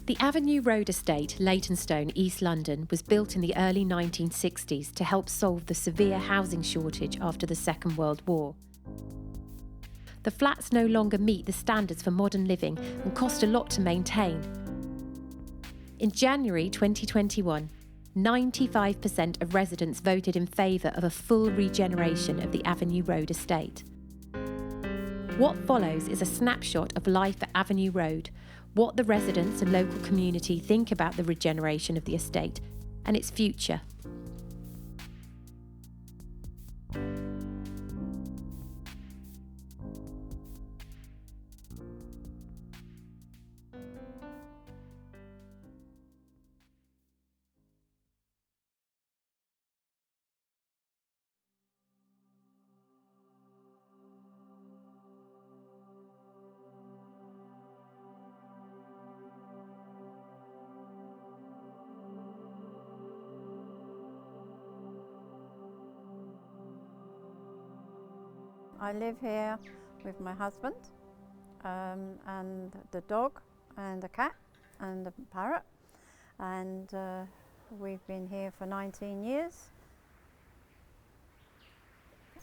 The Avenue Road estate, Leytonstone, East London, was built in the early 1960s to help solve the severe housing shortage after the Second World War. The flats no longer meet the standards for modern living and cost a lot to maintain. In January 2021, 95% of residents voted in favour of a full regeneration of the Avenue Road estate. What follows is a snapshot of life at Avenue Road, what the residents and local community think about the regeneration of the estate and its future. I live here with my husband and the dog and the cat and the parrot, and we've been here for 19 years.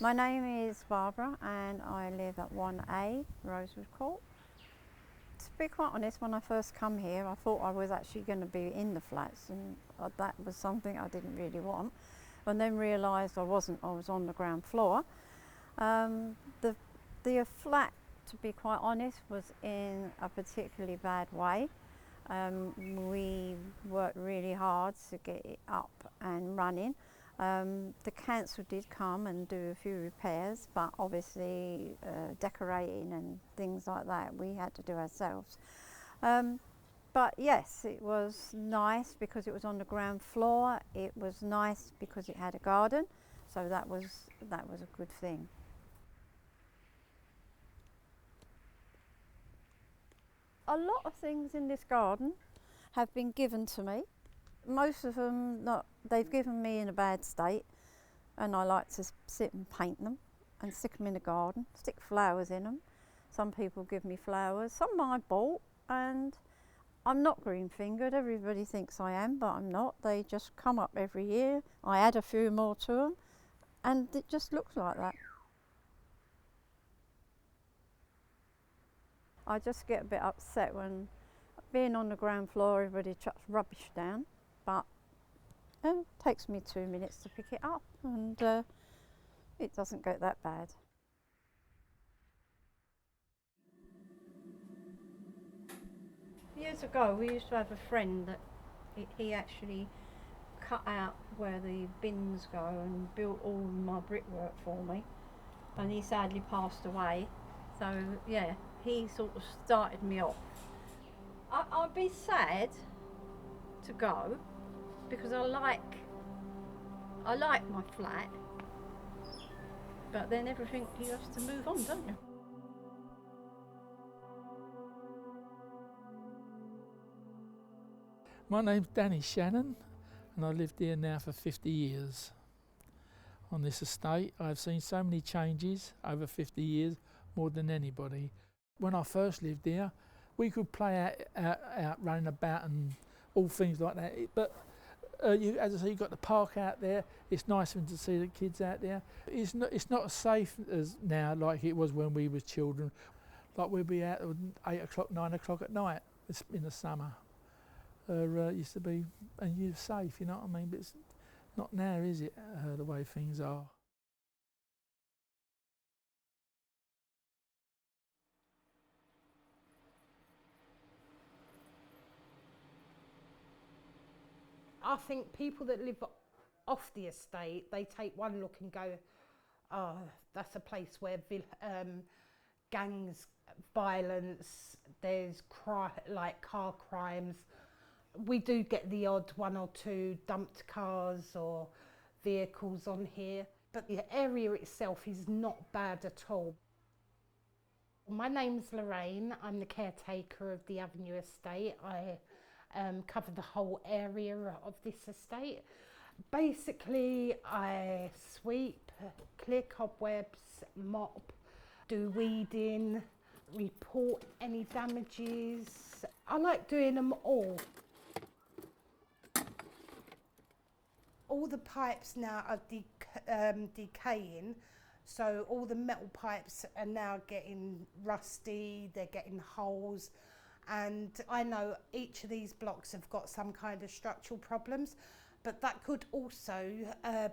My name is Barbara and I live at 1A Rosewood Court. To be quite honest, when I first come here I thought I was actually going to be in the flats, and that was something I didn't really want, and then realised I wasn't. I was on the ground floor. The flat, to be quite honest, was in a particularly bad way. We worked really hard to get it up and running. The council did come and do a few repairs, but obviously decorating and things like that we had to do ourselves. But yes, it was nice because it was on the ground floor. It was nice because it had a garden, so that was a good thing. A lot of things in this garden have been given to me. Most of them they've given me in a bad state, and I like to sit and paint them and stick them in the garden, stick flowers in them. Some people give me flowers, some I bought, and I'm not green-fingered. Everybody thinks I am, but I'm not. They just come up every year. I add a few more to them, and it just looks like that. I just get a bit upset when, being on the ground floor, everybody chucks rubbish down, but it takes me 2 minutes to pick it up, and it doesn't get that bad. Years ago we used to have a friend that he actually cut out where the bins go and built all my brickwork for me, and he sadly passed away. So yeah, he sort of started me off. I'd be sad to go because I like my flat, but then everything, you have to move on, don't you? My name's Danny Shannon and I've lived here now for 50 years. On this estate I've seen so many changes over 50 years, more than anybody. When I first lived here we could play out running about and all things like that, but as I say, you've got the park out there. It's nice to see the kids out there. It's not as safe as now like it was when we was children. Like we'd be out at 8 o'clock, 9 o'clock at night in the summer. Used to be, and you're safe, you know what I mean? But it's not now, is it, the way things are? I think people that live off the estate, they take one look and go, oh, that's a place where gangs, violence, there's like car crimes. We do get the odd one or two dumped cars or vehicles on here, but the area itself is not bad at all. My name's Lorraine. I'm the caretaker of the Avenue estate. I cover the whole area of this estate. Basically, I sweep, clear cobwebs, mop, do weeding, report any damages. I like doing them all. All the pipes now are decaying, so all the metal pipes are now getting rusty, they're getting holes, and I know each of these blocks have got some kind of structural problems, but that could also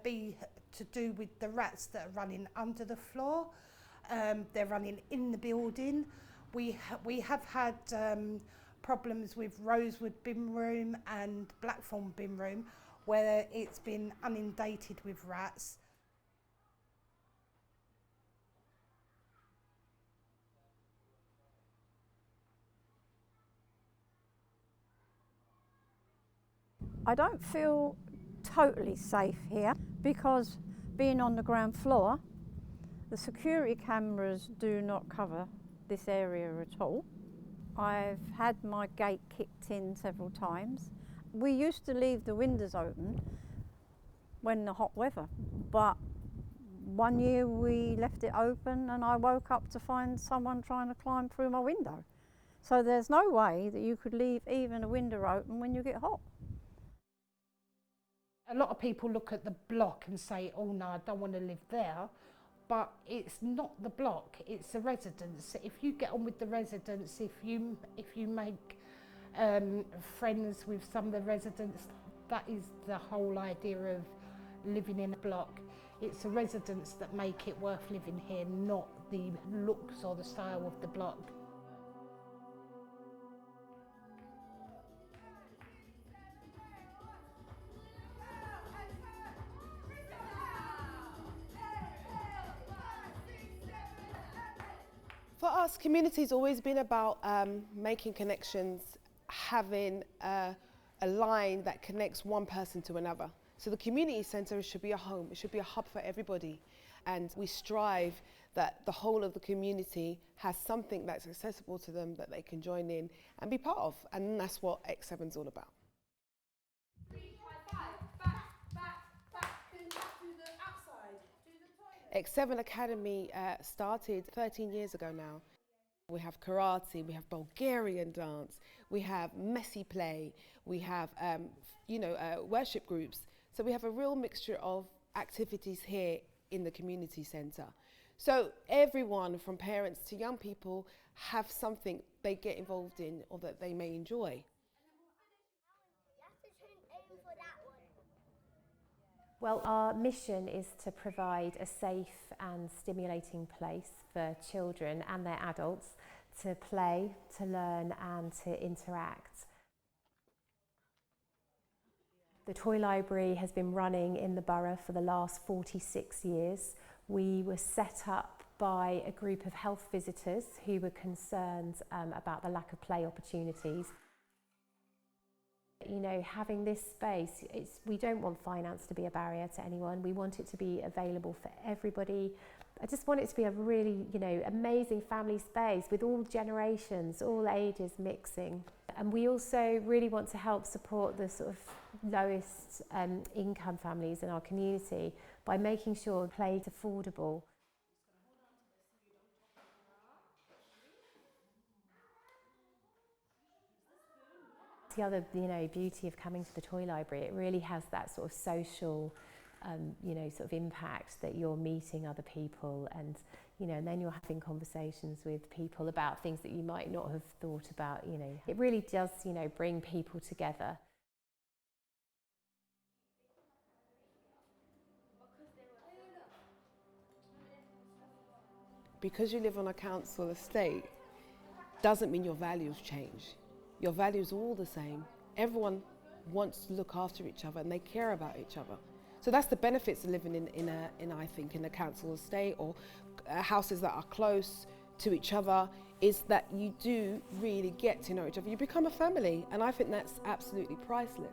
be to do with the rats that are running under the floor. They're running in the building. We have had problems with rosewood bin room and blackthorn bin room where it's been inundated with rats. I don't feel totally safe here because being on the ground floor, the security cameras do not cover this area at all. I've had my gate kicked in several times. We used to leave the windows open when the hot weather, but one year we left it open and I woke up to find someone trying to climb through my window. So there's no way that you could leave even a window open when you get hot. A lot of people look at the block and say, oh no, I don't want to live there. But it's not the block, it's the residents. If you get on with the residents, if you make friends with some of the residents, that is the whole idea of living in a block. It's the residents that make it worth living here, not the looks or the style of the block. For us, community's always been about making connections, having a line that connects one person to another. So the community centre should be a home, it should be a hub for everybody. And we strive that the whole of the community has something that's accessible to them that they can join in and be part of. And that's what X7's all about. 3, 5, 5, back, and back to the outside, to the toilet. X7 Academy started 13 years ago now. We have karate, we have Bulgarian dance, we have messy play, we have worship groups. So we have a real mixture of activities here in the community centre. So everyone from parents to young people have something they get involved in or that they may enjoy. Well, our mission is to provide a safe and stimulating place for children and their adults to play, to learn and to interact. The Toy Library has been running in the Borough for the last 46 years. We were set up by a group of health visitors who were concerned about the lack of play opportunities. You know, having this space, we don't want finance to be a barrier to anyone. We want it to be available for everybody. I just want it to be a really, amazing family space with all generations, all ages mixing. And we also really want to help support the sort of lowest income families in our community by making sure play is affordable. The other, beauty of coming to the Toy Library, it really has that sort of social, sort of impact that you're meeting other people and, and then you're having conversations with people about things that you might not have thought about, It really does, bring people together. Because you live on a council estate doesn't mean your values change. Your values are all the same. Everyone wants to look after each other and they care about each other. So that's the benefits of living in a council estate or houses that are close to each other, is that you do really get to know each other. You become a family, and I think that's absolutely priceless.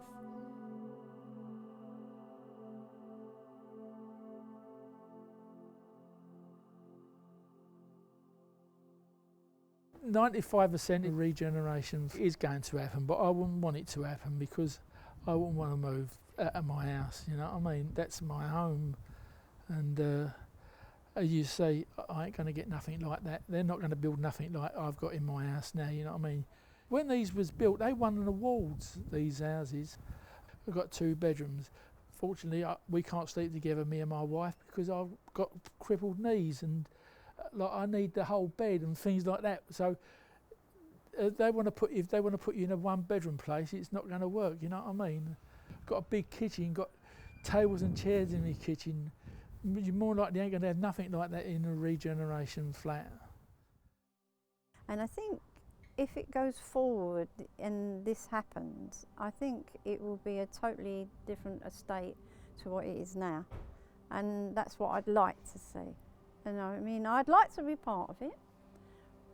%95% of regeneration is going to happen, but I wouldn't want it to happen because I wouldn't want to move out of my house, you know what I mean? That's my home, and as you say, I ain't going to get nothing like that. They're not going to build nothing like I've got in my house now, you know what I mean? When these was built, they won an awards, these houses. I've got 2 bedrooms. Fortunately, we can't sleep together, me and my wife, because I've got crippled knees and like I need the whole bed and things like that. So if they want to put you in a 1-bedroom place, it's not going to work, you know what I mean? Got a big kitchen, got tables and chairs in the kitchen. You're more likely ain't going to have nothing like that in a regeneration flat. And I think if it goes forward and this happens, I think it will be a totally different estate to what it is now. And that's what I'd like to see. You know, I mean, I'd like to be part of it,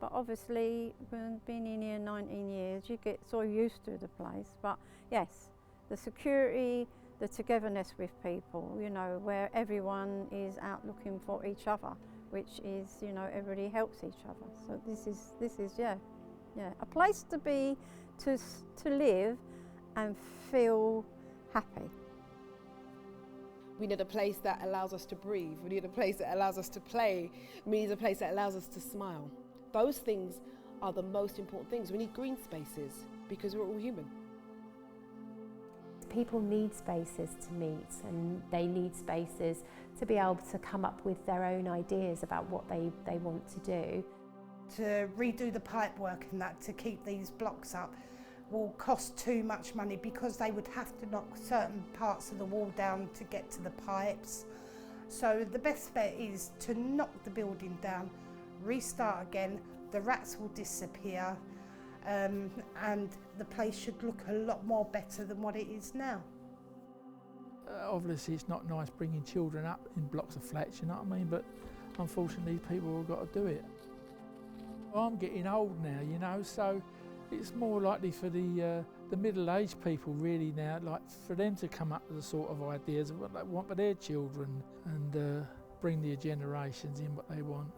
but obviously, when being in here 19 years, you get so used to the place. But yes, the security, the togetherness with people, you know, where everyone is out looking for each other, which is, you know, everybody helps each other. So this is yeah, a place to be, to live and feel happy. We need a place that allows us to breathe. We need a place that allows us to play. We need a place that allows us to smile. Those things are the most important things. We need green spaces because we're all human. People need spaces to meet, and they need spaces to be able to come up with their own ideas about what they want to do. To redo the pipe work and that to keep these blocks up will cost too much money because they would have to knock certain parts of the wall down to get to the pipes. So the best bet is to knock the building down, restart again, the rats will disappear, and the place should look a lot more better than what it is now. Obviously it's not nice bringing children up in blocks of flats, you know what I mean, but unfortunately people have got to do it. I'm getting old now, you know, so it's more likely for the middle-aged people really now, like for them to come up with the sort of ideas of what they want for their children and bring their generations in what they want.